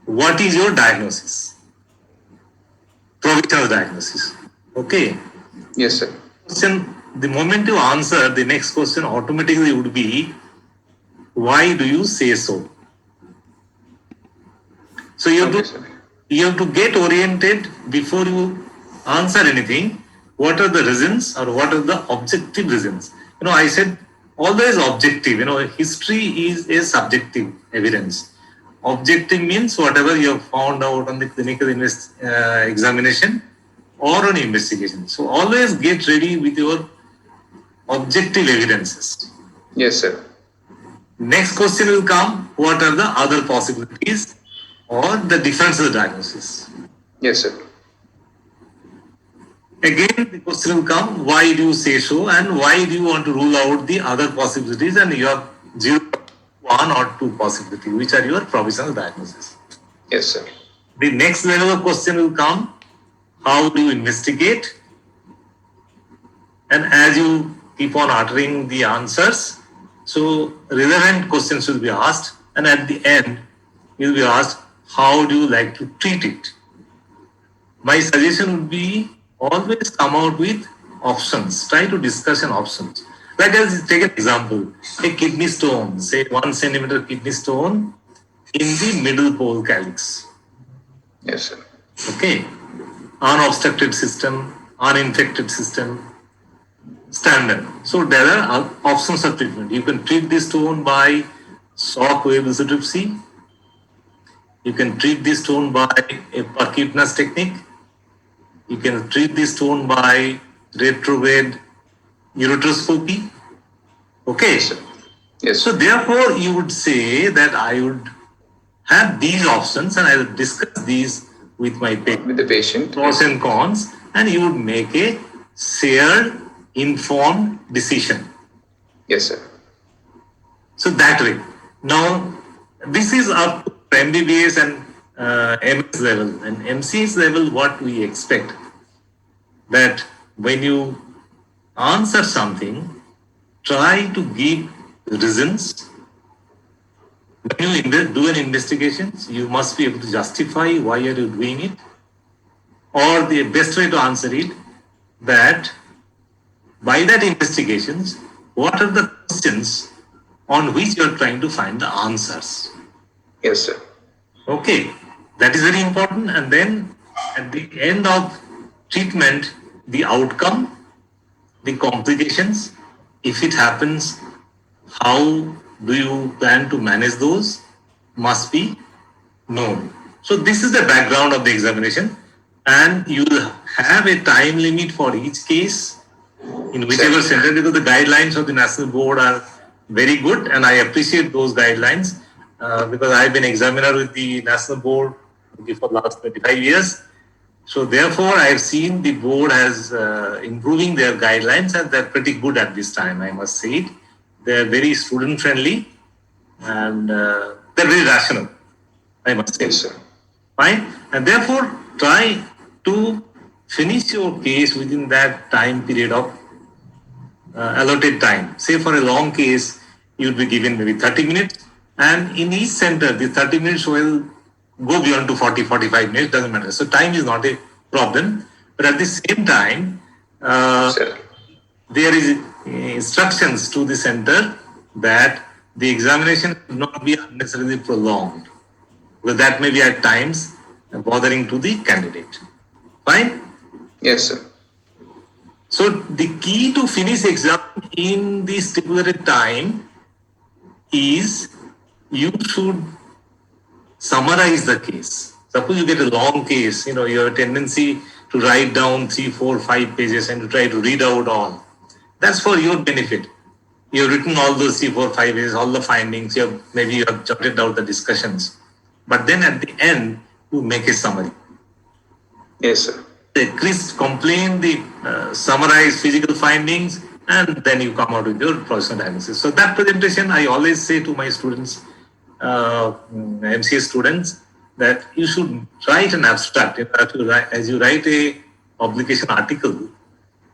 what is your diagnosis? Provisional diagnosis. Okay. Yes, sir. Question, the moment you answer, the next question automatically would be, why do you say so? So Okay, sir. you have to get oriented before you answer anything. What are the reasons or what are the objective reasons? I said always objective. History is a subjective evidence. Objective means whatever you have found out on the clinical examination or on investigation. So always get ready with your objective evidences. Yes, sir. Next question will come, what are the other possibilities or the differential diagnosis? Yes, sir. Again, the question will come, why do you say so and why do you want to rule out the other possibilities, and you have 0, 1 or 2 possibility, which are your provisional diagnosis. Yes, sir. The next level of question will come, how do you investigate? And as you keep on uttering the answers, so relevant questions will be asked, and at the end, you'll be asked, how do you like to treat it? My suggestion would be always come out with options. Try to discuss an options. Like let's take an example, a kidney stone, say 1 centimeter kidney stone in the middle pole calyx. Yes, sir. Okay, unobstructed system, uninfected system, standard. So there are options of treatment. You can treat this stone by shock wave lithotripsy. You can treat this stone by a percutaneous technique. You can treat this stone by retrograde ureteroscopy. Okay. Yes, sir. Yes. So therefore, you would say that I would have these options and I will discuss these with my patient, With the patient. pros and cons, and you would make a shared, informed decision. Yes, sir. So that way. Now, this is up to MBBS and MS level. And MCS level, what we expect that when you answer something, try to give reasons. When you do an investigation, you must be able to justify why are you doing it. Or the best way to answer it, that by that investigations, what are the questions on which you are trying to find the answers? Yes, sir. Okay, that is very important. And then at the end of treatment, the outcome, the complications, if it happens, how do you plan to manage those, must be known. So this is the background of the examination, and you will have a time limit for each case in whichever center, because the guidelines of the national board are very good, and I appreciate those guidelines because I've been examiner with the national board for the last 25 years. So therefore, I have seen the board has improving their guidelines, and they're pretty good at this time, I must say it. They're very student friendly, and they're very rational, I must say. Yes, sir. Fine. And therefore, try to finish your case within that time period of allotted time. Say for a long case, you'll be given maybe 30 minutes, and in each center, the 30 minutes will go beyond to 40, 45 minutes, doesn't matter. So time is not a problem. But at the same time, Sir. there is instructions to the center that the examination should not be unnecessarily prolonged, because that may be at times bothering to the candidate. Fine? Yes, sir. So the key to finish exam in the stipulated time is you should summarize the case. Suppose you get a long case, you have a tendency to write down 3, 4, 5 pages and to try to read out all. That's for your benefit. You have written all those 3, 4, 5 pages, all the findings, maybe you have jotted out the discussions. But then at the end, you make a summary. Yes, sir. The crisp complaint, the summarized physical findings, and then you come out with your professional diagnosis. So that presentation, I always say to my students, MCA students, that you should write an abstract. As you write a publication article,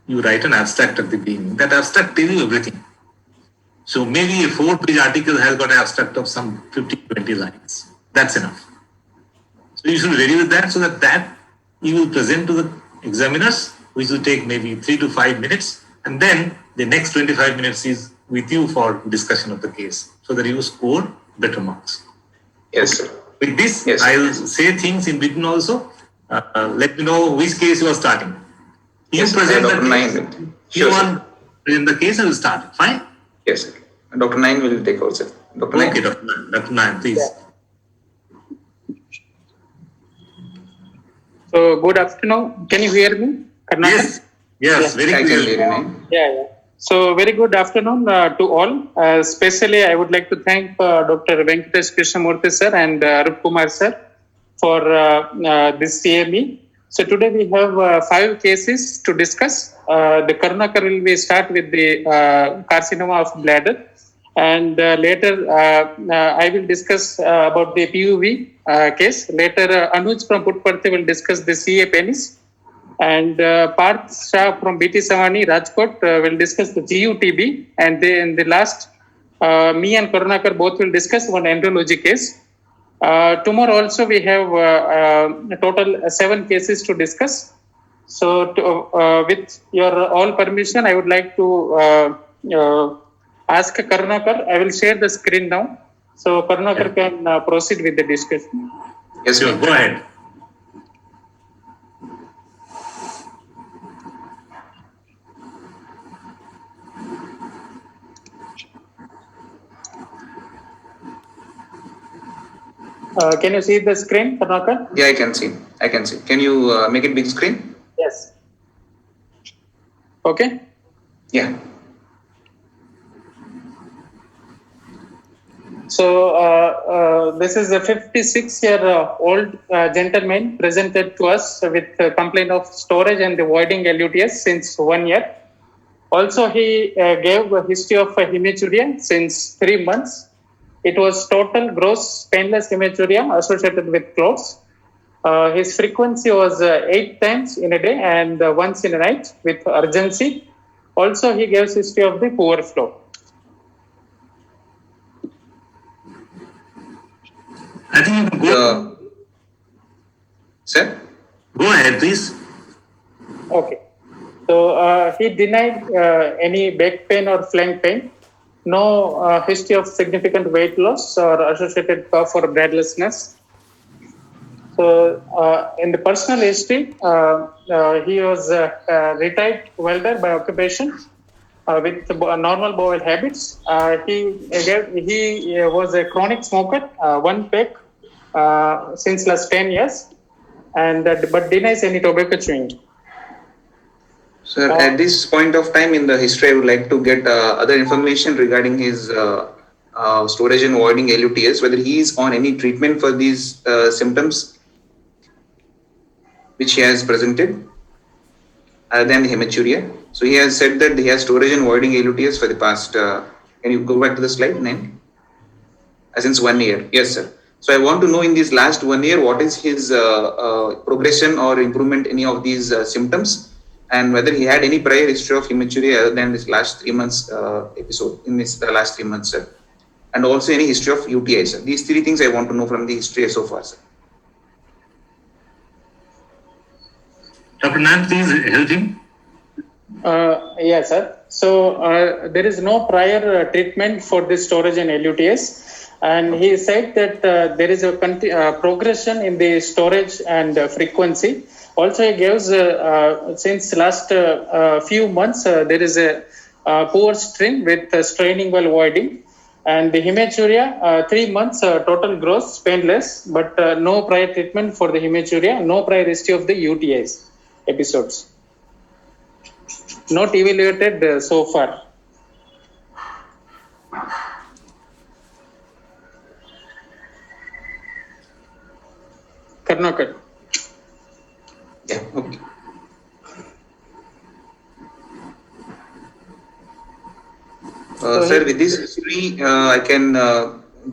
you write an abstract at the beginning. That abstract tells you everything. So maybe a 4-page article has got an abstract of some 50, 20 lines. That's enough. So you should be ready with that, so that you will present to the examiners, which will take maybe 3 to 5 minutes, and then the next 25 minutes is with you for discussion of the case, so that you score better marks. Yes, sir. With this, Yes, sir. I will say things in between also. Let me know which case you are starting. You Yes, sir. present the Dr. case. Nayan. You Sure, sir. want present the case, I will start. Fine? Yes, sir. Dr. Nayan will take over, sir. Dr. Okay, Nayan. Dr. Nayan, please. So good afternoon. Can you hear me? Karnataka? Yes, yes, very I can clear. hear you, Nayan. Yeah. So very good afternoon to all. Especially, I would like to thank Dr. Venkatesh Krishnamurthy sir and Rup Kumar sir for this CME. So today we have 5 cases to discuss. The Karnataka will be start with the carcinoma of bladder, and later I will discuss about the PUV case. Later, Anuj from Puttaparthi will discuss the CA penis. And Parth Shah from BT Savani, Rajkot, will discuss the GUTB. And in the last, me and Karunakar both will discuss one embryology case. Tomorrow also we have a total 7 cases to discuss. So with your all permission, I would like to ask Karunakar. I will share the screen now. So Karunakar can proceed with the discussion. Yes, Sure, ma'am. go ahead. Can you see the screen, Karunakar? Yeah, I can see. I can see. Can you make it big screen? Yes. Okay. Yeah. So this is a 56-year-old gentleman presented to us with a complaint of storage and voiding LUTS since 1 year. Also, he gave a history of hematuria since 3 months. It was total gross painless hematuria associated with clots. His frequency was 8 times in a day and once in a night with urgency. Also, he gave history of the poor flow. I think you can go, Sir? go ahead, please. Okay. So he denied any back pain or flank pain. No history of significant weight loss or associated cough or breathlessness. So in the personal history, he was a retired welder by occupation with normal bowel habits. He was a chronic smoker, 1 pack since last 10 years, and but denies any tobacco chewing. Sir, at this point of time in the history, I would like to get other information regarding his storage and voiding LUTS, whether he is on any treatment for these symptoms which he has presented other than hematuria. So he has said that he has storage and voiding LUTS for the past, can you go back to the slide 9? Since 1 year. Yes, sir. So I want to know in this last 1 year, what is his progression or improvement any of these symptoms, and whether he had any prior history of hematuria other than this last 3 months episode in this last 3 months, sir. And also any history of UTI, sir. These 3 things I want to know from the history so far, sir. Dr. Nayan, please help him. Yes, sir. So there is no prior treatment for this storage and LUTS, and he said that there is a progression in the storage and frequency. Also, he gives since last few months there is a poor stream with straining while voiding, and the hematuria 3 months total gross painless, but no prior treatment for the hematuria, no prior history of the UTIs episodes. Not evaluated so far. Karnataka. Yeah, okay. Sir, with this history, I can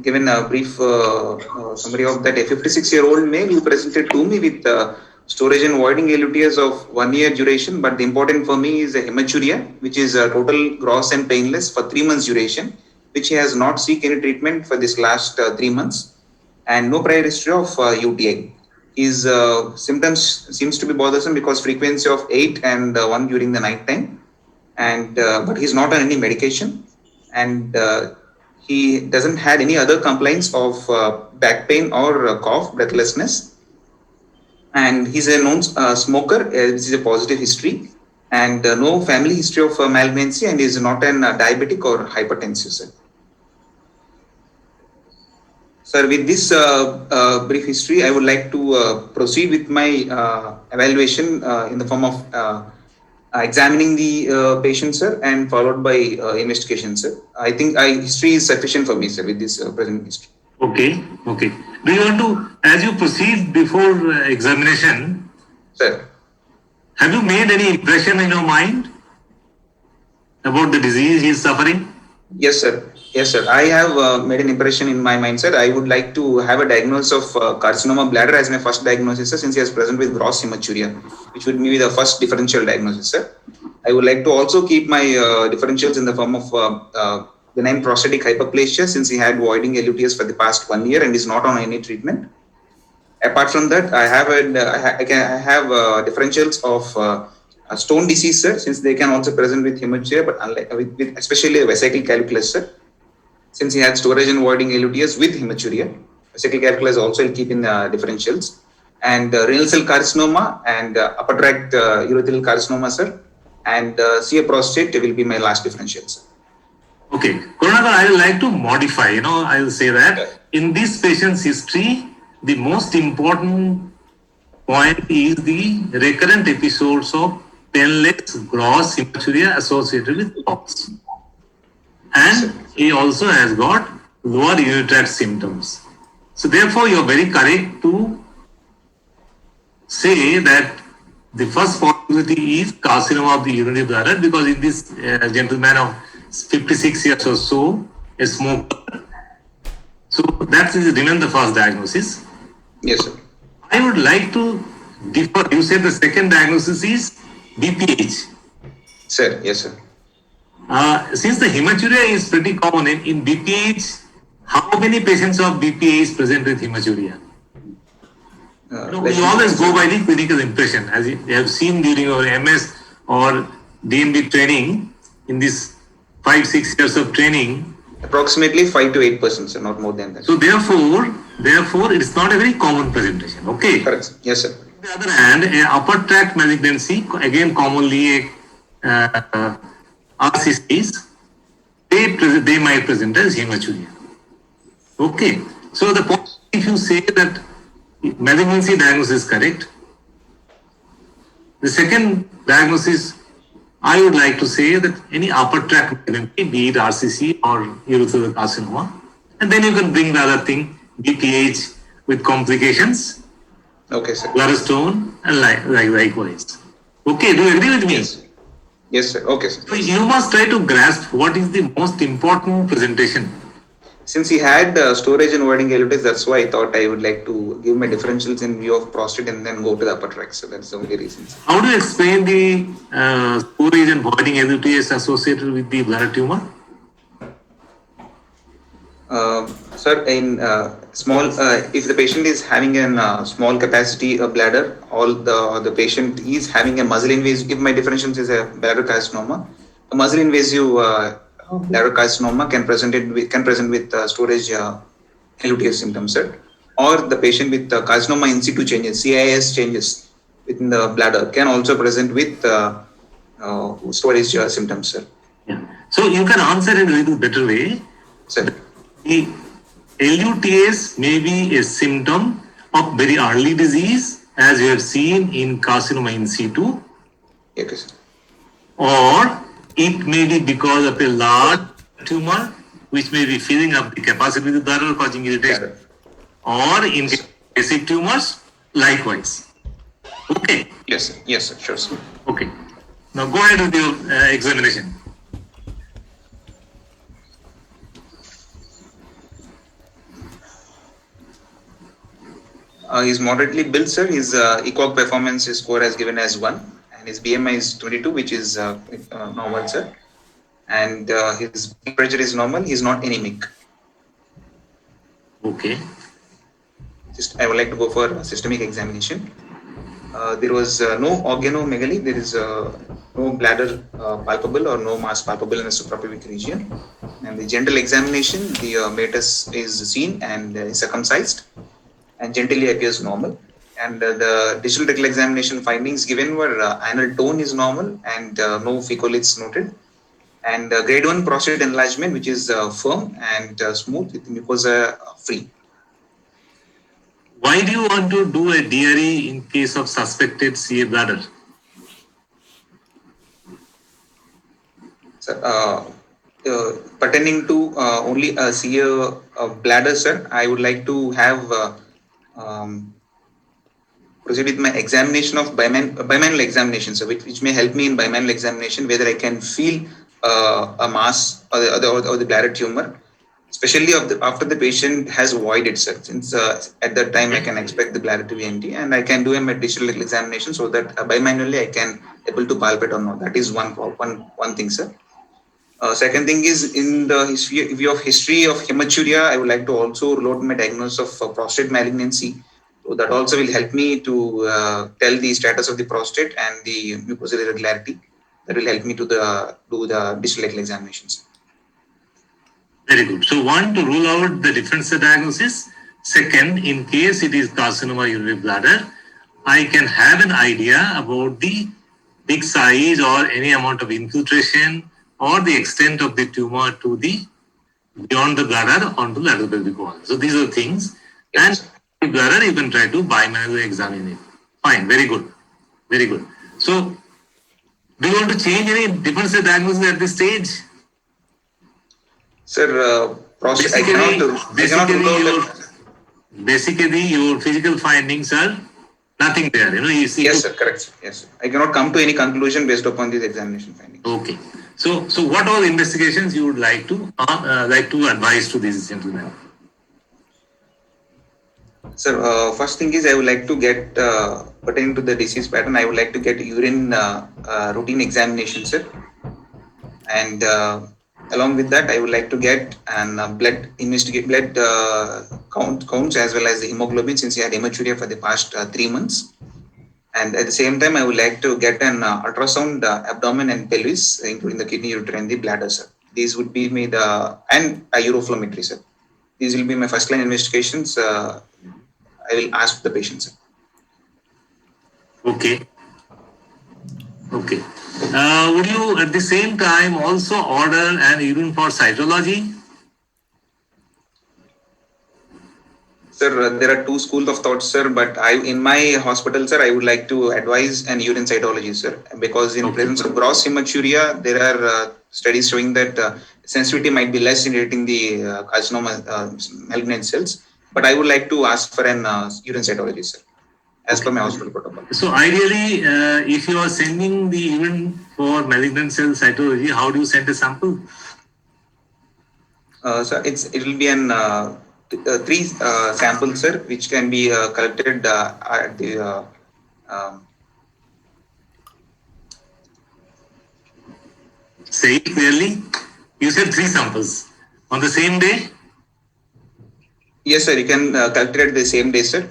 give a brief summary of that. A 56-year-old male who presented to me with storage and voiding LUTS of 1 year duration, but the important for me is a hematuria, which is a total gross and painless for 3 months duration, which he has not seek any treatment for this last 3 months, and no prior history of UTI. His symptoms seems to be bothersome because frequency of 8 and 1 during the night time, and but he's not on any medication, and he doesn't had any other complaints of back pain or cough, breathlessness, and he's a known smoker, which is a positive history, and no family history of malignancy, and is not an diabetic or hypertensive. Sir. Sir, with this brief history, I would like to proceed with my evaluation in the form of examining the patient, sir, and followed by investigation, sir. I think history is sufficient for me, sir, with this present history. Okay. Do you want to, as you proceed before examination, Sir, have you made any impression in your mind about the disease he is suffering? yes, sir. Yes, sir. I have made an impression in my mind, sir. I would like to have a diagnosis of carcinoma bladder as my first diagnosis, sir, since he is present with gross hematuria, which would be the first differential diagnosis, sir. I would like to also keep my differentials in the form of benign prostatic hyperplasia, since he had voiding LUTS for the past 1 year and is not on any treatment. Apart from that, I have differentials of stone disease, sir, since they can also present with hematuria, but unlike, with especially vesicle calculus, sir, since he had storage and voiding LUTS with hematuria. Vesicle calculus also will keep in differentials. And renal cell carcinoma and upper tract urothelial carcinoma, sir, and CA prostate will be my last differentials. Okay. Karunakar, I would like to modify, I will say that in this patient's history, the most important point is the recurrent episodes of painless gross hematuria associated with POX. And he also has got lower urinary tract symptoms. So therefore, you are very correct to say that the first possibility is carcinoma of the urinary bladder, because in this gentleman of 56 years or so, a smoker. So that remains the first diagnosis. Yes, sir. I would like to differ. You said the second diagnosis is BPH. Sir, yes, sir. Since the hematuria is pretty common in BPH, how many patients of BPH is present with hematuria? We always go by the clinical impression, as you have seen during your MS or DMB training. In this 5-6 years of training, Approximately 5 to 8%, sir, not more than that. so therefore, it is not a very common presentation. Okay. Correct, sir. Yes, sir. On the other hand, a upper tract malignancy, again commonly RCCs, they might present as hematuria. Okay. So the point, if you say that malignancy diagnosis is correct, the second diagnosis, I would like to say that any upper tract malignancy, be it RCC or urothelial carcinoma, and then you can bring the other thing, BPH with complications, Okay, sir. bladder stone, and likewise. Okay, do you agree with me? Yes. Yes, sir. Okay, sir. So you must try to grasp what is the most important presentation. Since he had storage and voiding LUTs, that's why I thought I would like to give my differentials in view of prostate and then go to the upper tract. So that's the only reason, sir. How do you explain the storage and voiding LUTs associated with the bladder tumor? Sir, in small, if the patient is having a small capacity bladder, the patient is having a muscle invasive. If my differentials is a bladder carcinoma, a muscle invasive bladder carcinoma can present with storage LUTS symptoms, sir. Or the patient with carcinoma in situ changes, CIS changes within the bladder can also present with storage symptoms, sir. Yeah. So you can answer in a little better way. Sir. The LUTS may be a symptom of very early disease, as you have seen in carcinoma in situ, Okay, sir. or it may be because of a large tumor which may be filling up the capacity of the bladder, causing irritation, or in basic tumors, likewise. Okay. Yes, sir. Yes, sir. Sure, sir. Okay. Now go ahead with your examination. He's moderately built, sir. His ECOG performance score has given as 1, and his BMI is 22, which is normal, sir. And his blood pressure is normal. He's not anemic. Okay. I would like to go for a systemic examination. There was no organomegaly. There is no bladder palpable or no mass palpable in the suprapubic region. And the general examination, the meatus is seen and is circumcised and gently appears normal. And the digital rectal examination findings given were anal tone is normal and no fecolids noted. And grade 1 prostate enlargement, which is firm and smooth with mucosa free. Why do you want to do a DRE in case of suspected CA bladder? So, pertaining to only a CA bladder, sir, I would like to have proceed with my examination of bimanual examination, so which may help me in bimanual examination, whether I can feel a mass or the bladder tumor, especially after the patient has voided, sir. Since at that time I can expect the bladder to be empty, and I can do a digital examination so that bimanually I can able to palpate or not. That is one thing, sir. Second thing is, in the view of history of hematuria, I would like to also rule out my diagnosis of prostate malignancy. So that also will help me to tell the status of the prostate and the mucosal irregularity. That will help me to do the digital examinations. Very good. So one, to rule out the differential diagnosis. Second, in case it is carcinoma urinary bladder, I can have an idea about the big size or any amount of infiltration or the extent of the tumor to the beyond the bladder onto the lateral pelvic wall. So these are things. Yes. And the bladder you can try to bimanually examine it. Fine, very good. Very good. So do you want to change any differential diagnosis at this stage? Sir, prostate, I cannot rule out basically your physical findings are nothing there. You see. Yes, sir, correct. Yes, sir. I cannot come to any conclusion based upon these examination findings. Okay. So what all investigations you would like to advise to these gentlemen? Sir, first thing is I would like to get pertaining to the disease pattern. I would like to get urine routine examination, sir, and along with that, I would like to get an blood counts as well as the hemoglobin, since he had hematuria for the past 3 months. And at the same time, I would like to get an ultrasound abdomen and pelvis, including the kidney, ureter, and the bladder, sir. These would be and a uroflowmetry, sir. These will be my first line investigations. I will ask the patient, sir. Okay. Would you at the same time also order an urine for cytology? Sir, there are two schools of thought, sir, but in my hospital, sir, I would like to advise an urine cytology, sir, because in presence of gross hematuria, there are studies showing that sensitivity might be less in detecting the carcinoma malignant cells. But I would like to ask for an urine cytology, sir, as per my hospital protocol. So ideally, if you are sending the urine for malignant cell cytology, how do you send a sample? Sir, it will be an 3 samples, sir, which can be collected at the Say it clearly. You said 3 samples on the same day. Yes, sir. You can calculate the same day, sir.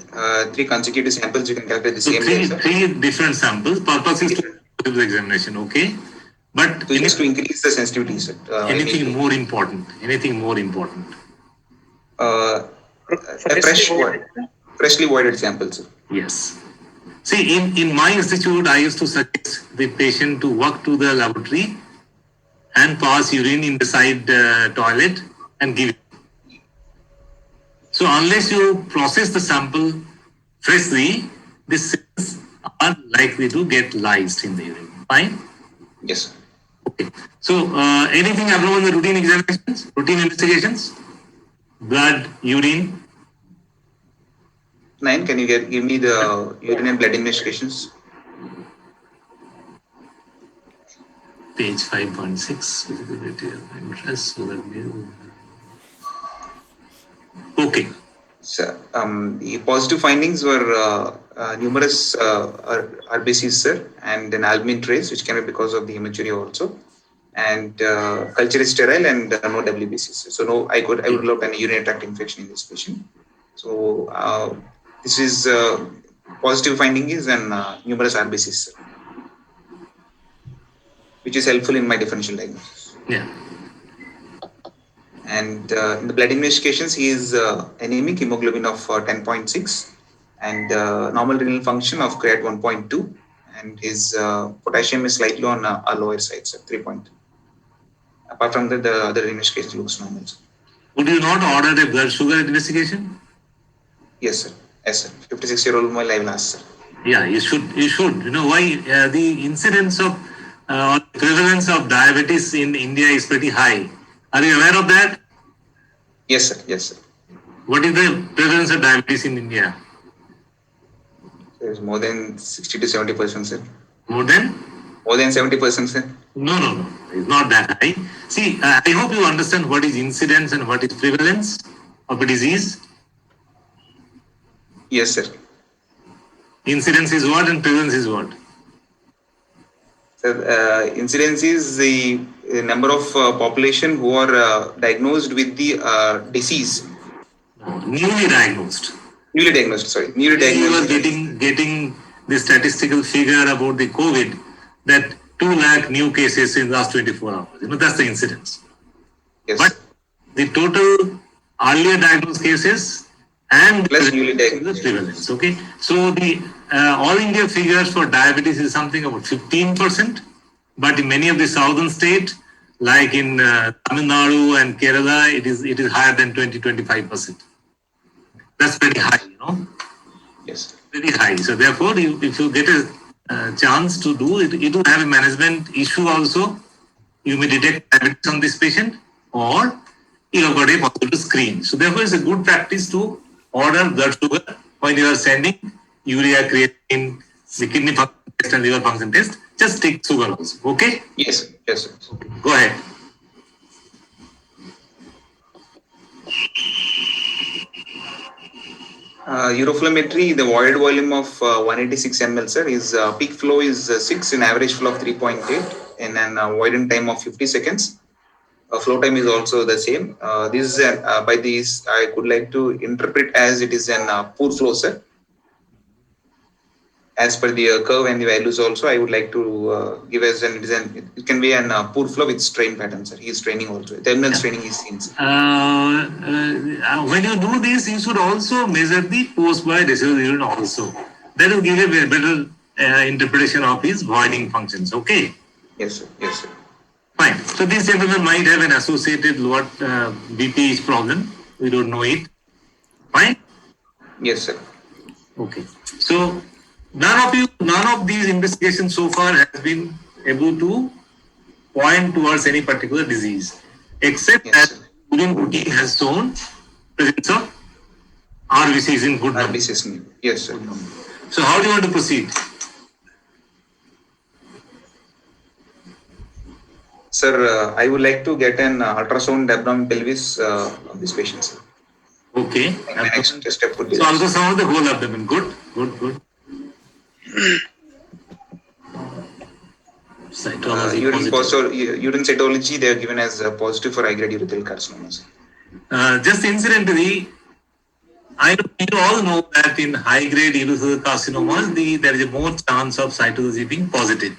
3 consecutive samples you can calculate the same day, sir. 3 different samples. Purpose is to do the examination, okay? But just to increase the sensitivity, sir. Anything more important? Freshly voided samples, sir. Yes. See, in my institute, I used to suggest the patient to walk to the laboratory and pass urine in the side toilet and give it. So unless you process the sample freshly, the cells are likely to get lysed in the urine. Fine? Yes, sir. Okay. So anything abnormal in the routine examinations, routine investigations? Blood, urine? 9, can you give me the urine and blood investigations? Page 5.6. Visibility of interest. Okay. Sir, the positive findings were numerous RBCs, sir, and an albumin trace, which can be because of the hematuria also. And culture is sterile and no WBCs. So no, I would rule out an urinary tract infection in this patient. So This is positive finding is an numerous RBCs, sir, which is helpful in my differential diagnosis. Yeah. And in the blood investigations, he is anemic, hemoglobin of 10.6, and normal renal function of creat 1.2, and his potassium is slightly on a lower side, sir, 3.3. Apart from that, the other investigation looks normal, sir. Would you not order a blood sugar investigation? Yes, sir. Yes, sir. 56-year-old male, I will ask, sir. Yeah, you should. You should. You know why? The incidence of prevalence of diabetes in India is pretty high. Are you aware of that? Yes, sir. Yes, sir. What is the prevalence of diabetes in India? There's more than 60 to 70%, sir. More than? More than 70%, sir. No. It's not that high. See, I hope you understand what is incidence and what is prevalence of a disease. Yes, sir. Incidence is what and prevalence is what? Sir, incidence is the number of population who are diagnosed with the disease. No, newly diagnosed. Newly diagnosed, sorry. Newly You diagnosed. were getting the statistical figure about the COVID that 2 lakh new cases in the last 24 hours. You know, that's the incidence. Yes. But the total earlier diagnosed cases and Plus newly the diagnosed. prevalence. Okay. So the all India figures for diabetes is something about 15%, but in many of the southern states, like in Tamil Nadu and Kerala, it is higher than 20-25%. That's pretty high, you know. Yes. Pretty high. So therefore, if you get a chance to do it, it will have a management issue also. You may detect diabetes on this patient, or you have got a possible screen. So therefore, it's a good practice to order blood sugar when you are sending urea, creatinine, the kidney function test and liver function test. Just take sugar also. Okay? Yes, sir. Yes, sir. Go ahead. Uroflowmetry, the void volume of 186 ml, sir, is peak flow is 6 and average flow of 3.8 in an voidant time of 50 seconds. Flow time is also the same. This is by this I could like to interpret as it is an poor flow, sir. As per the curve and the values also, I would like to give as it can be an poor flow with strain pattern, sir. He is training also. Terminal straining is seen, sir. When you do this, you should also measure the post-by-decimal urine also. That will give a better interpretation of his voiding functions. Okay? Yes, sir. Yes, sir. Fine. So this gentleman might have an associated lower BPH problem. We don't know it. Fine? Yes, sir. Okay. So none of these investigations so far has been able to point towards any particular disease, except Yes, that sir. urine routine has shown presence of RBCs in good numbers. RBCs. Yes, sir. So how do you want to proceed? Sir, I would like to get an ultrasound abdomen pelvis of this patient, sir. Okay. And my next step would be So that. ultrasound of the whole abdomen. Good. Cytology Urine positive. urine cytology, they are given as positive for high-grade urothelial carcinomas. Just incidentally, you all know that in high-grade urothelial carcinomas, there is a more chance of cytology being positive.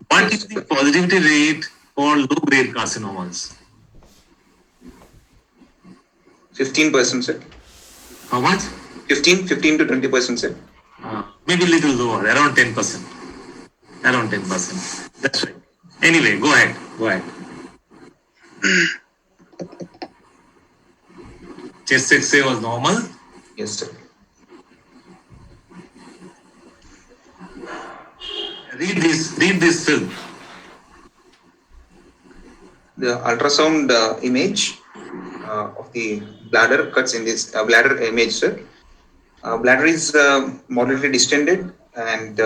What is the positivity rate for low-grade carcinomas? 15%, sir. How much? 15 to 20%, sir. Maybe a little lower, around 10%. Around 10%. That's right. Anyway, go ahead. Chest X-ray was normal. Yes, sir. Read this film. The ultrasound image of the bladder cuts in this bladder image, sir. Bladder is moderately distended and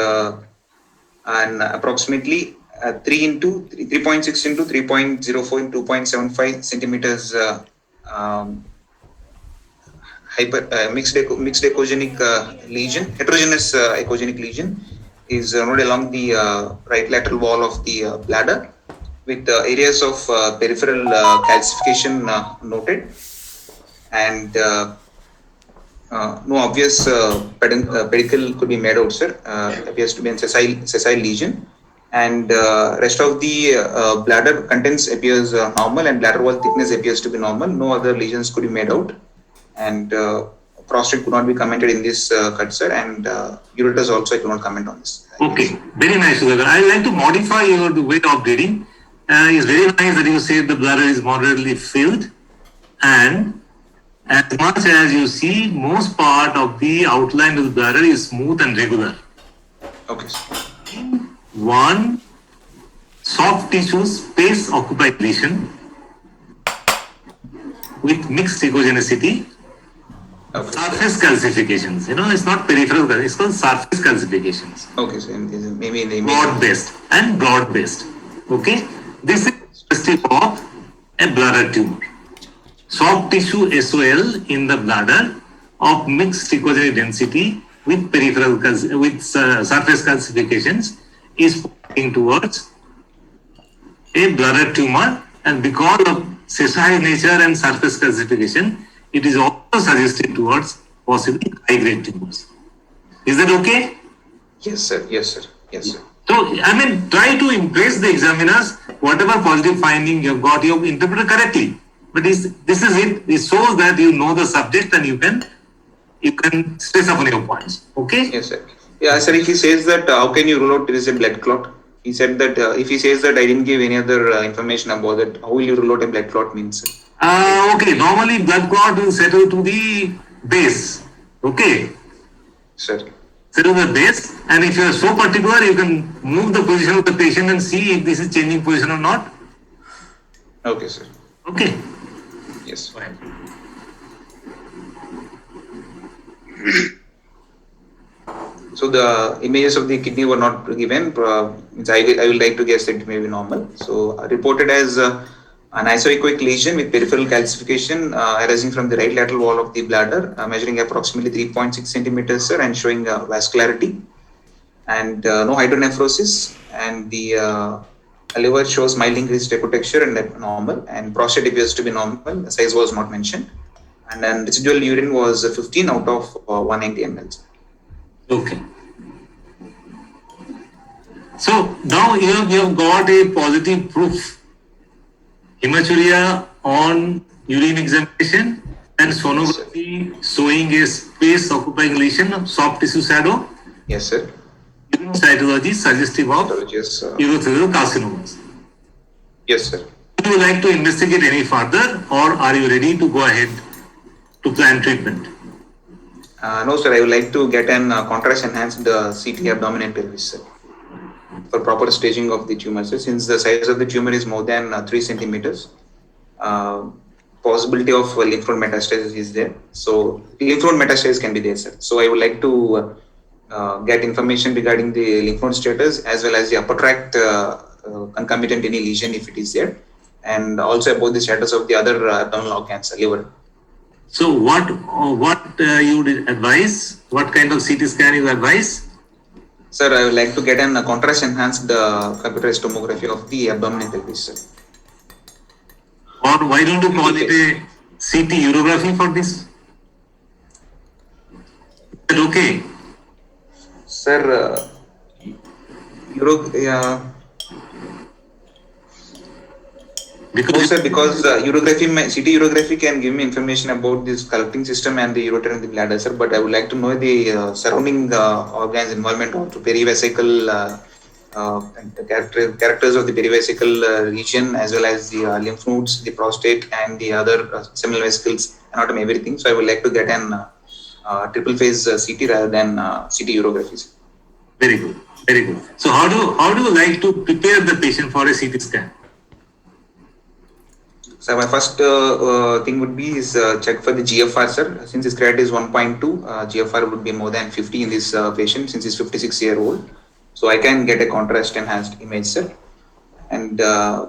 approximately 3.6 into 3.04 into 2.75 centimeters mixed echogenic lesion, heterogeneous echogenic lesion is noted along the right lateral wall of the bladder with areas of peripheral calcification noted, and No obvious pedicle could be made out, sir. Appears to be a sessile lesion, and rest of the bladder contents appears normal, and bladder wall thickness appears to be normal. No other lesions could be made out, and prostate could not be commented in this cut, sir. And ureters also I cannot comment on this. Okay, very nice, Sudhakar. I like to modify your way of reading. It's very nice that you say the bladder is moderately filled, and as much as you see, most part of the outline of the bladder is smooth and regular. Okay, sir. One soft tissue space occupied lesion with mixed echogenicity, Okay. surface calcifications. It's not peripheral, it's called surface calcifications. Okay, so maybe in the image. Broad-based and broad-based. Okay? This is suggestive of a bladder tumor. Soft tissue SOL in the bladder of mixed echogenic density with surface calcifications is pointing towards a bladder tumor, and because of sessile nature and surface calcification, it is also suggested towards possibly high-grade tumors. Is that okay? Yes, sir. Yes, sir. Yes, sir. So, try to impress the examiners, whatever positive finding you've got, you've interpreted correctly. But this is it. It shows that you know the subject and you can stress upon your points. Okay? Yes, sir. Yeah, sir. If he says that, how can you rule out there is a blood clot? He said that if he says that I didn't give any other information about it, how will you rule out a blood clot means? Okay. Normally, blood clot will settle to the base. Okay? Sir. Settle the base. And if you are so particular, you can move the position of the patient and see if this is changing position or not. Okay, sir. Okay? Yes. Fine. So the images of the kidney were not given. I will like to guess that it may be normal. So reported as an isoechoic lesion with peripheral calcification arising from the right lateral wall of the bladder, measuring approximately 3.6 centimeters, sir, and showing vascularity and no hydronephrosis. And the liver shows mild increased ecotexture and normal, and prostate appears to be normal. The size was not mentioned, and then residual urine was 15 out of 190 ml. Okay. So now you have got a positive proof. Hematuria on urine examination and sonography showing a space occupying lesion of soft tissue shadow. Yes, sir. Urine cytology suggestive of Yes, urothelial carcinomas. yes, sir. Would you like to investigate any further, or are you ready to go ahead to plan treatment? No, sir. I would like to get an contrast enhanced CT abdomen pelvis, sir, for proper staging of the tumor, sir. Since the size of the tumor is more than 3 centimeters, possibility of lymph node metastasis is there. So lymph node metastasis can be there, sir. So I would like to get information regarding the lymph node status as well as the upper tract concomitant any lesion if it is there, and also about the status of the other abdominal organs, liver. So what you would advise? What kind of CT scan you advise? Sir, I would like to get an contrast enhanced computerized tomography of the abdomen pelvis, sir. Or why don't you call it a CT urography for this? Is that okay? Sir, Because urography, CT urography can give me information about this collecting system and the ureter and the bladder, sir. But I would like to know the surrounding organs involvement of perivesical characters of the perivesical region, as well as the lymph nodes, the prostate, and the other seminal vesicles, anatomy, everything. So I would like to get an triple phase CT rather than CT urography. Very good, very good. So how do you like to prepare the patient for a CT scan? So my first thing would be is check for the GFR, sir. Since his creatinine is 1.2, GFR would be more than 50 in this patient since he's 56-year-old. So I can get a contrast enhanced image, sir. And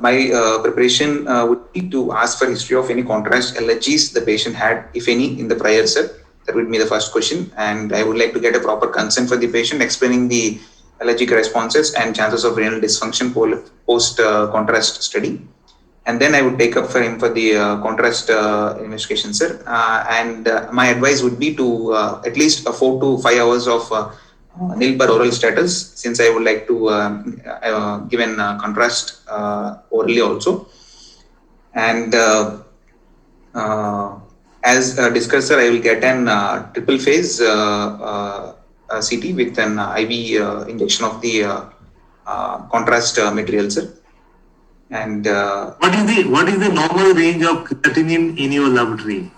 my preparation would be to ask for history of any contrast allergies the patient had, if any, in the prior, sir. That would be the first question. And I would like to get a proper consent for the patient, explaining the allergic responses and chances of renal dysfunction post contrast study. and then I would take up for him for the contrast investigation, sir. And my advice would be to at least 4 to 5 hours of nil per oral status, since I would like to give an contrast orally also. And as discussed, sir, I will get an triple phase CT with an IV injection of the contrast material, sir. And what is the normal range of creatinine in your laboratory?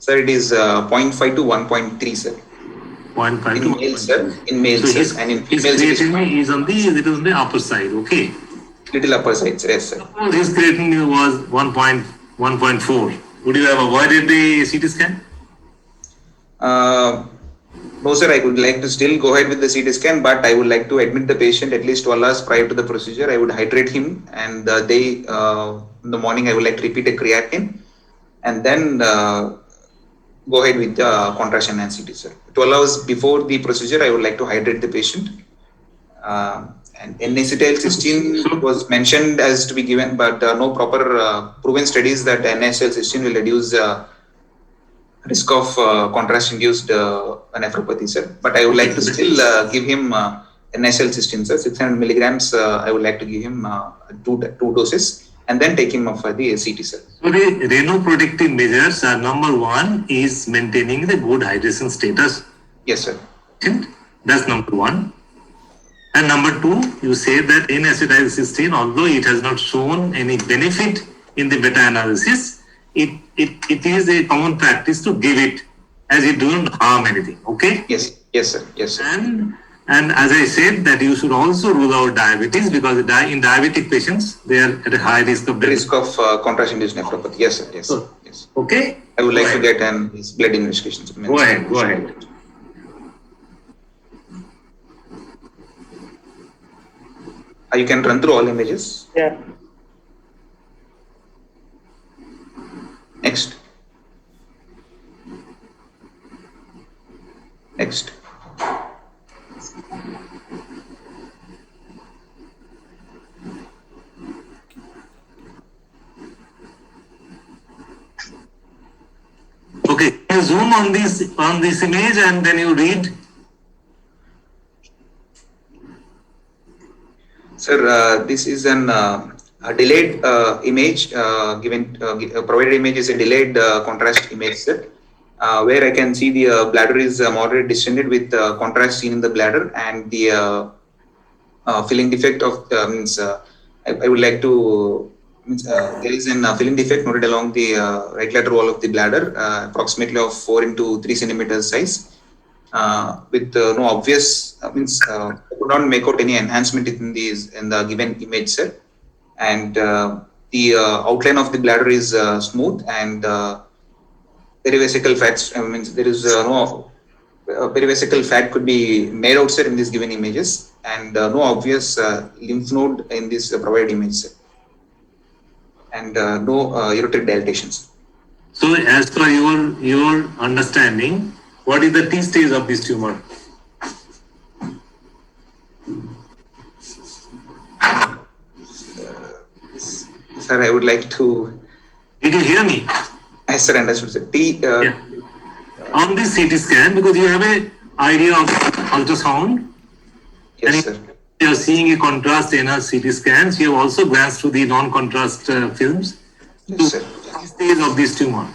sir, it is 0.5 to 1.3, sir. 0.5 In to males, 1.3. sir. In males, So sir. And in his females, it is creatinine is on the upper side. Okay. little upper side, sir. Yes, sir. Suppose his creatinine was 1.4. Would you have avoided the CT scan? No, sir, I would like to still go ahead with the CT scan, but I would like to admit the patient at least 12 hours prior to the procedure. I would hydrate him, and in the morning, I would like to repeat a creatinine, and then go ahead with the contrast and CT, sir. 12 hours before the procedure, I would like to hydrate the patient. And N-acetylcysteine was mentioned as to be given, but no proper proven studies that N-acetylcysteine will reduce risk of contrast-induced nephropathy, sir. But I would like to still give him N-acetylcysteine, sir. 600 milligrams. I would like to give him two doses, and then take him for the CT, sir. So the renoprotective measures are, number one is maintaining the good hydration status. Yes, sir. That's number one. And number two, you say that N-acetylcysteine, although it has not shown any benefit in the meta-analysis, it is a common practice to give it as it doesn't harm anything. Okay? Yes, sir. Yes, sir. And as I said, that you should also rule out diabetes, because in diabetic patients, they are at a high risk of contrast-induced nephropathy. Yes, sir. Yes. So, Yes. Okay? I would like to get his blood investigation. Go ahead. You can run through all images. Yeah. Next. Okay, you zoom on this image and then you read. Sir, this is a delayed image provided image is a delayed contrast image, sir, where I can see the bladder is moderately distended with contrast seen in the bladder, and the filling defect of I would like to there is a filling defect noted along the right lateral wall of the bladder, approximately of 4 into 3 centimeters size, with no obvious could not make out any enhancement in the given image, sir. And the outline of the bladder is smooth, and perivesical fats there is no perivesical fat could be made out, sir, in these given images, and no obvious lymph node in this provided image, sir. And no ureteric dilatations. So, as per your understanding, what is the T stage of this tumor? Sir, I would like to. Did you hear me? Yes, sir, understood, sir. On this CT scan, because you have an idea of ultrasound. Yes, sir. You are seeing a contrast in our CT scans. You have also glanced through the non-contrast films. Yes, sir. T stage of this tumor.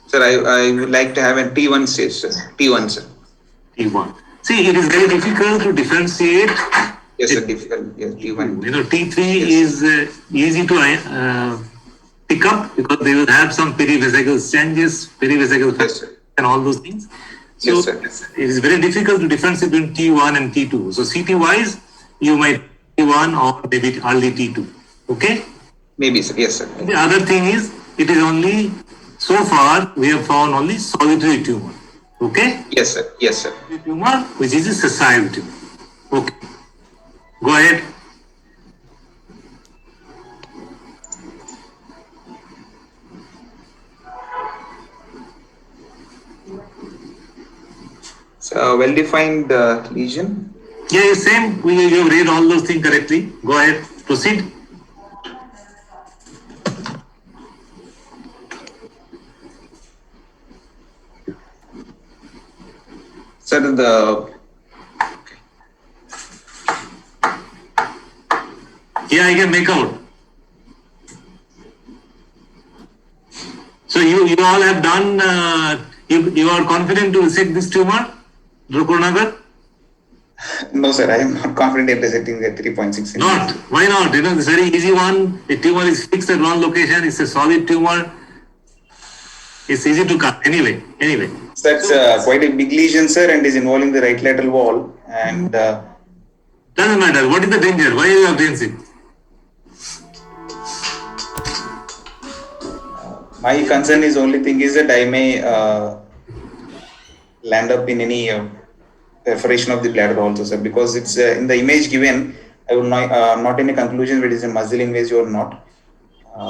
Sir, I would like to have a T1 stage, sir. T1, sir. T1. See, it is very difficult to differentiate. Yes, sir. Difficult. Yes, T1. T3 is easy to pick up, because they will have some perivesical changes, Yes, sir. and all those things. So Yes, sir. it is very difficult to differentiate between T1 and T2. So CT wise, you might T1 or maybe early T2. Okay? Maybe, sir. Yes, sir. The other thing is, it is only, so far, we have found only solitary tumor. Okay? Yes, sir. Yes, sir. Tumor, which is a sessile tumor. Okay. Go ahead. So, well-defined lesion. Yeah, same. You have read all those things correctly. Go ahead. Proceed. Sir, the Yeah, I can make out. So you all have done, you are confident to resect this tumor, Drukurnagar? no, sir, I am not confident in resecting the 3.6. Not. Why not? You know, it's very easy one. The tumor is fixed at one location. It's a solid tumor. It's easy to cut. Anyway. So that's quite a big lesion, sir, and is involving the right lateral wall. And Doesn't matter. What is the danger? Why you have it? my concern is only thing is that I may land up in any perforation of the bladder also, sir, because it's in the image given. I would not in a conclusion whether it is a muscle invasion or not.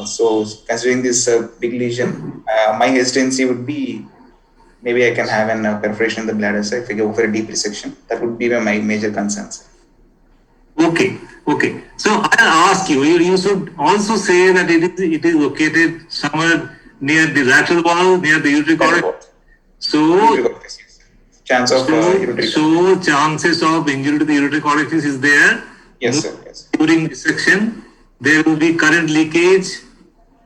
So considering this big lesion, my hesitancy would be maybe I can have an perforation in the bladder, sir, if I go for a deep resection. That would be my major concerns. Okay. So I'll ask you. You should also say that it is located somewhere near the lateral wall, near the uterine cortex. So chance of so chances of injury to the uterine cortex is there. Yes, sir. Yes. During dissection, there will be current leakage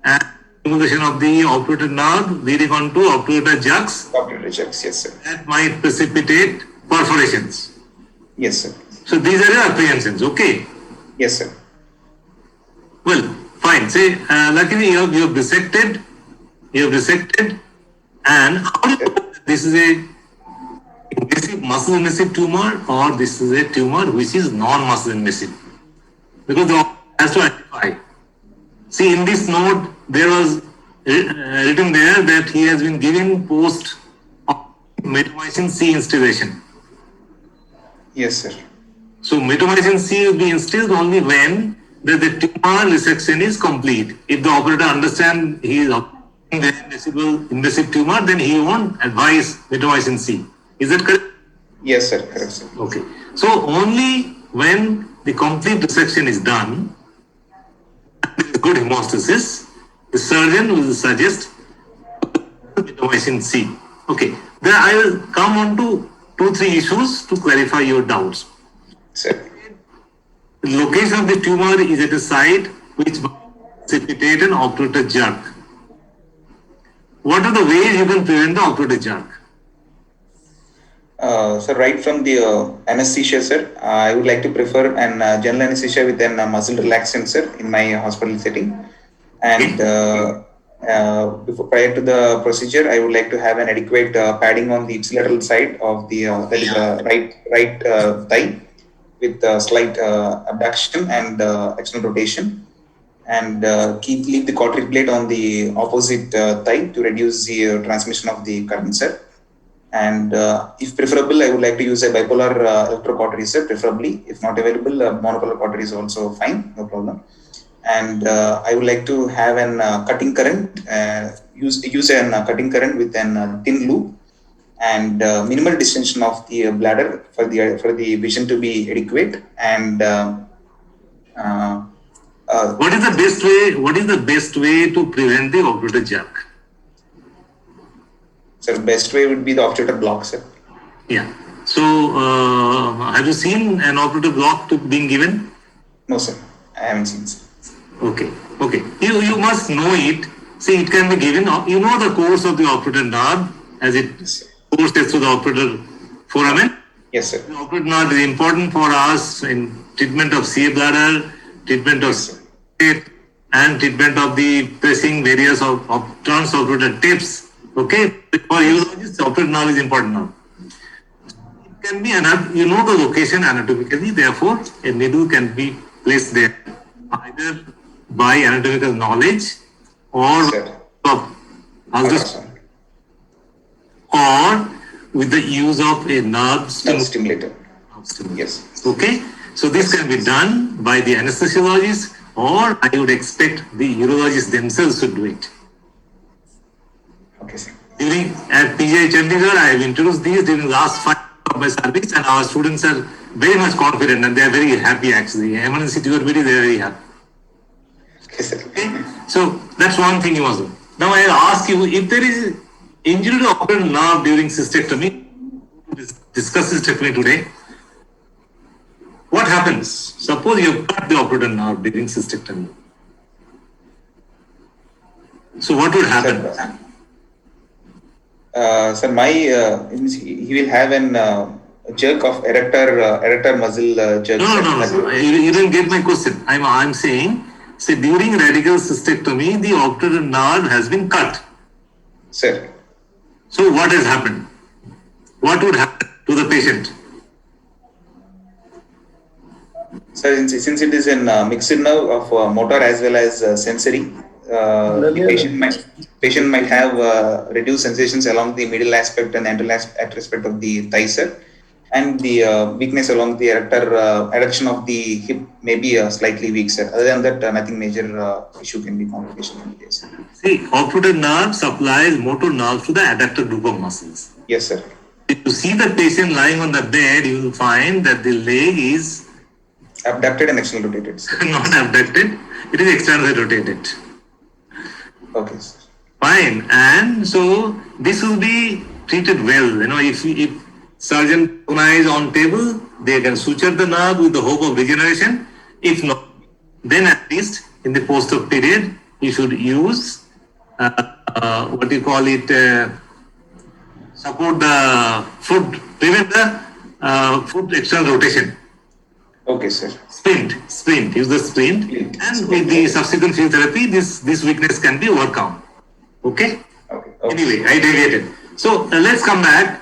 and stimulation of the obturator nerve leading on to obturator jugs. Obturator jugs, yes, sir. That might precipitate perforations. Yes, sir. So these are your apprehensions, okay? Yes, sir. Well, fine. Say, luckily you have resected. And how do you know that this is a muscle invasive tumor or this is a tumor which is non-muscle invasive? Because the doctor has to identify. See, in this note, there was written there that he has been given post mitomycin C instillation. Yes, sir. So mitomycin C will be instilled only when the tumor resection is complete. If the operator understands he is the invasive tumor, then he won't advise mitomycin C. Is that correct? Yes, sir. Correct, sir. Okay. So only when the complete resection is done, there is good hemostasis, the surgeon will suggest mitomycin C. Okay. Then I will come on to 2-3 issues to clarify your doubts. Sir. The location of the tumor is at a site which precipitate an obturator jerk. What are the ways you can prevent the obturator jerk? So right from the anesthesia, sir, I would like to prefer an general anesthesia with a muscle relaxant, sir, in my hospital setting. And prior to the procedure, I would like to have an adequate padding on the ipsilateral side of the right thigh with slight abduction and external rotation, and leave the cautery plate on the opposite thigh to reduce the transmission of the current, sir. And if preferable, I would like to use a bipolar electrocautery, sir, preferably. If not available, monopolar cautery is also fine, no problem. And I would like to have an cutting current, use a cutting current with an thin loop, and minimal distension of the bladder for the vision to be adequate. And what is the best way? What is the best way to prevent the obturator jerk? Sir, best way would be the obturator block, sir. Yeah. So have you seen an obturator block being given? No, sir. I haven't seen, sir. Okay. You must know it. See, it can be given. You know the course of the obturator nerve as it courses through the obturator foramen. Yes, sir. The obturator nerve is important for us in treatment of CA bladder, treatment of and treatment of the pressing various of transobturator tips. Okay, for urologists, the obturator nerve is important now. It can be you know the location anatomically. Therefore, a needle can be placed there either by anatomical knowledge or or with the use of a nerve stimulator. Yes. Okay. So this can be done by the anesthesiologist, or I would expect the urologists themselves to do it. Okay, sir. At PGI Chandigarh, I have introduced these during the last 5 years of my service, and our students are very much confident and they are very happy actually. Emergency TURBT, they are very happy. Okay, sir. Okay? So that's one thing you must do. Now I will ask you, if there is injury to obturator nerve during cystectomy, discuss this technique today. What happens? Suppose you cut the operator nerve during cystectomy. So what would happen? Sir, he will have an jerk of erector muscle jerk. No. You didn't get my question. I'm saying, say during radical cystectomy, the operator nerve has been cut. Sir. So what has happened? What would happen to the patient? Sir, since it is a mixed nerve of motor as well as sensory, the patient might have reduced sensations along the middle aspect and anterior aspect of the thigh, sir, and the weakness along the adduction of the hip may be slightly weak, sir. Other than that, nothing major issue can be complication in the case. See, operator nerve supplies motor nerves to the adductor group of muscles. Yes, sir. If you see the patient lying on the bed, you will find that the leg is abducted and externally rotated, sir. not abducted, it is externally rotated. Okay, sir. Fine. And so this will be treated well. If surgeon recognize on table, they can suture the nerve with the hope of regeneration. If not, then at least in the post-op period, you should use support the foot, prevent the foot external rotation. Okay, sir. Splint, use the splint, and with the subsequent physiotherapy, this weakness can be overcome. Okay? Okay. Anyway, I deviated. So let's come back.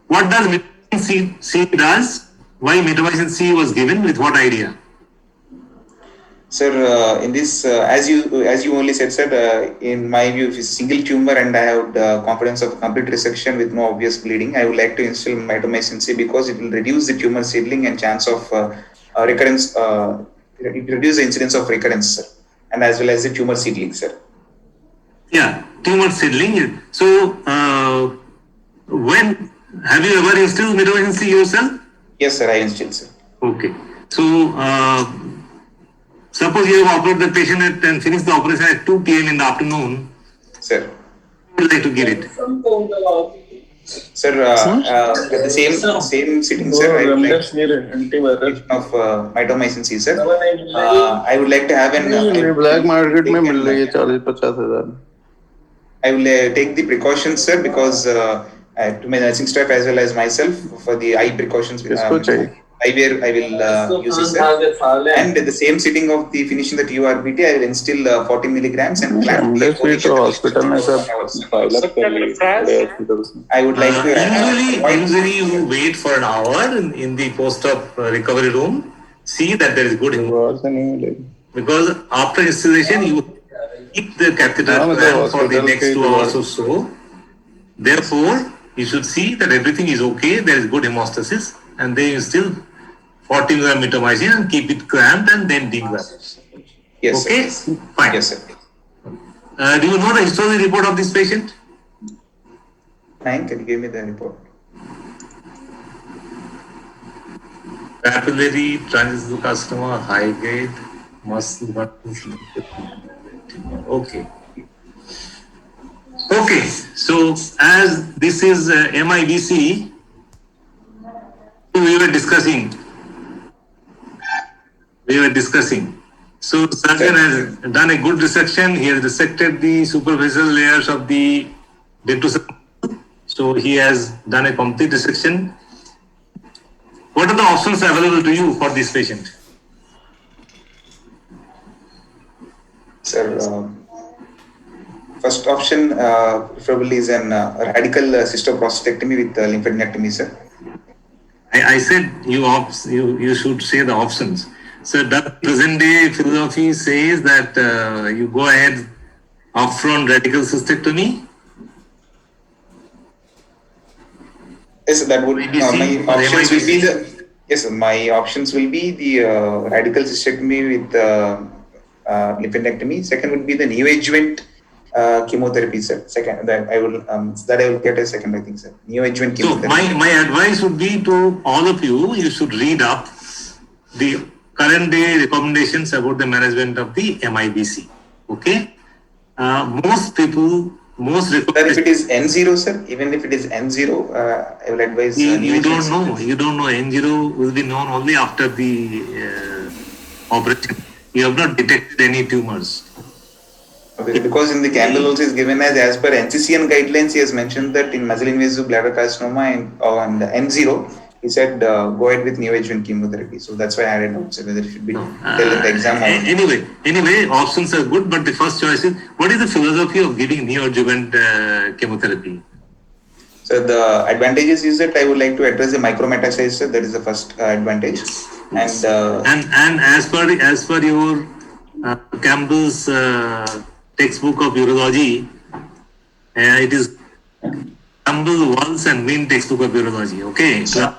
What does mitomycin C does? Why mitomycin C was given? With what idea? Sir, in this, as you only said, sir, in my view, if it's single tumor and I have the confidence of complete resection with no obvious bleeding, I would like to instill mitomycin C because it will reduce the tumor seedling and chance of recurrence. It reduces the incidence of recurrence, sir, and as well as the tumor seedling, sir. Yeah, tumor seedling. So, when have you ever instilled mitomycin C yourself? Yes, sir, I instilled, sir. Okay. So, suppose you have operated the patient and finished the operation at 2 p.m. in the afternoon. Sir. Would you like to give it? Sir, at the same sitting, sir, I would like of mitomycin C, sir. I would like to have an black market में मिल रही है 40-50 I will take the precautions, sir, because to my nursing staff as well as myself for the eye precautions. I will use it, sir. And at the same sitting of the finishing the TURBT, I will instill 40 milligrams and plan hospital में सब I would like to usually you wait for an hour in the post-op recovery room. See that there is good hemoglobin. Because after installation you keep the catheter for the next 2 hours or so. Therefore, you should see that everything is okay. There is good hemostasis, and then you still 40 mg mitomycin and keep it clamped and then declamp. Yes, okay, sir. Fine. Yes, sir. Do you know the histology report of this patient? Can you give me the report? Papillary translucarcinoma, high grade, muscle. Okay. Okay. So as this is MIBC, we were discussing. So surgeon has done a good resection. He has resected the superficial layers of the detrusor. So he has done a complete resection. What are the options available to you for this patient? Sir, first option preferably is an radical cystoprostatectomy with lymphadenectomy, sir. I said you should say the options. So the present day philosophy says that you go ahead upfront radical cystectomy. Yes, that would my options will be the my options will be the radical cystectomy with lymphadenectomy. Second would be the neoadjuvant chemotherapy, sir. Second, that I will get a second, I think, sir. Neoadjuvant chemotherapy. So my advice would be to all of you. You should read up the current day recommendations about the management of the MIBC. Okay, most people most Sir, if recommendation. it is N0, sir, even if it is N0, I will advise. You don't know. You don't know. N0 will be known only after the operation. You have not detected any tumors. Okay, because in the Campbell also is given as per NCCN guidelines, he has mentioned that in muscle invasive bladder carcinoma and N0, he said go ahead with neoadjuvant chemotherapy. So that's why I had a doubt, sir, whether it should be tell in the exam or not. Anyway, options are good, but the first choice is, what is the philosophy of giving neoadjuvant chemotherapy? So the advantages is that I would like to address the micrometastasis, sir. That is the first advantage. And as per your Campbell's textbook of urology, it is Campbell, Walls and Wynn textbook of urology. Okay. So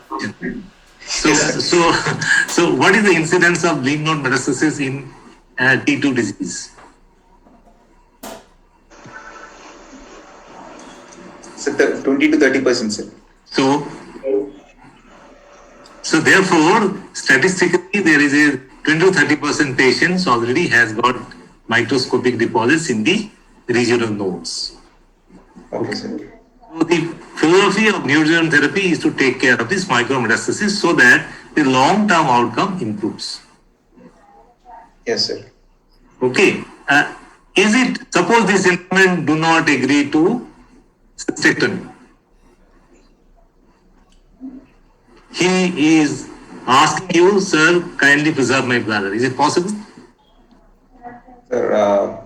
what is the incidence of lymph node metastasis in T2 disease? So 20 to 30%, sir. So therefore, statistically, there is a 20 to 30% patients already has got microscopic deposits in the regional nodes. Okay, sir. So the philosophy of neoadjuvant therapy is to take care of this micrometastasis so that the long-term outcome improves. Yes, sir. Okay. Is it, suppose this gentleman do not agree to cystectomy. He is asking you, sir, kindly preserve my bladder. Is it possible? Sir,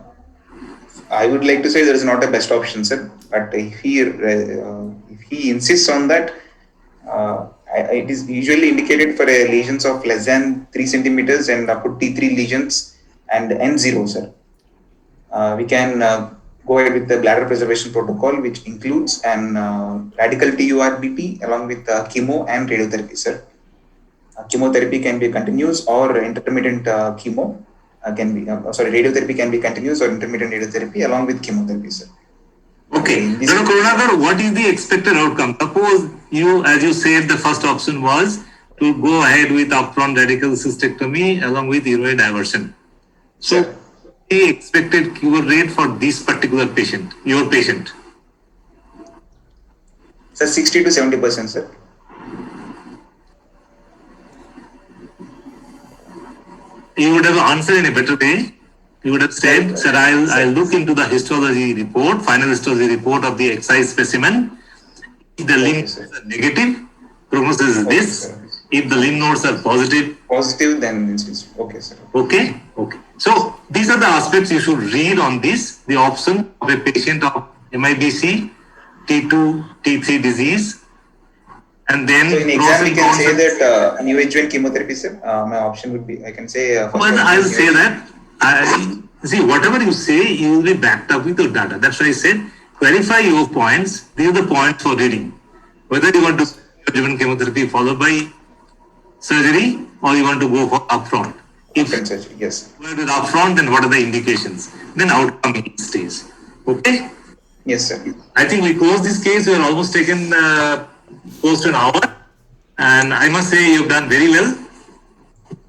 I would like to say there is not a best option, sir. But if he insists on that, it is usually indicated for lesions of less than 3 centimeters and up to T3 lesions and N0, sir. We can go ahead with the bladder preservation protocol, which includes an radical TURBT along with chemo and radiotherapy, sir. Chemotherapy can be continuous or intermittent chemo. Radiotherapy can be continuous or intermittent radiotherapy along with chemotherapy, sir. Okay. Dr. Karunakar, what is the expected outcome? Suppose you, as you said, the first option was to go ahead with upfront radical cystectomy along with urinary diversion. So, Sir. the expected cure rate for this particular patient, your patient? Sir, 60 to 70%, sir. You would have answered in a better way. You would have said, sir, I'll look into the histology report, final histology report of the excised specimen. If the lymph nodes are negative, prognosis is this. Sir. If the lymph nodes are positive, Then it's okay, sir. okay. So these are the aspects you should read on this. The option of a patient of MIBC, T2, T3 disease, and then So in exam, we can say that neoadjuvant chemotherapy, sir. My option would be, I can say. Well, I'll say that. See, whatever you say, you will be backed up with your data. That's why I said, clarify your points. These are the points for reading. Whether you want to neoadjuvant chemotherapy followed by surgery or you want to go for upfront. If Surgery, yes. you go with upfront, then what are the indications? Then outcome in stays. Okay? Yes, sir. I think we close this case. We are almost taken close to an hour. And I must say you've done very well.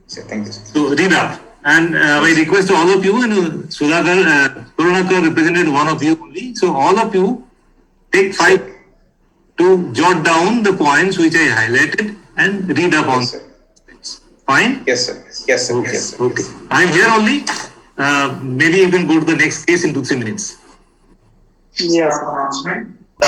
Sir, thank you, sir. So read up. And my request to all of you, and Sudhakar, Karunakar represented one of you only. So all of you take 5 to jot down the points which I highlighted and read up on. Yes, sir. Fine? Yes, sir. Yes, sir. Okay. Yes, sir. Okay. I'm here only. Maybe you can go to the next case in 2-3 minutes. Yes.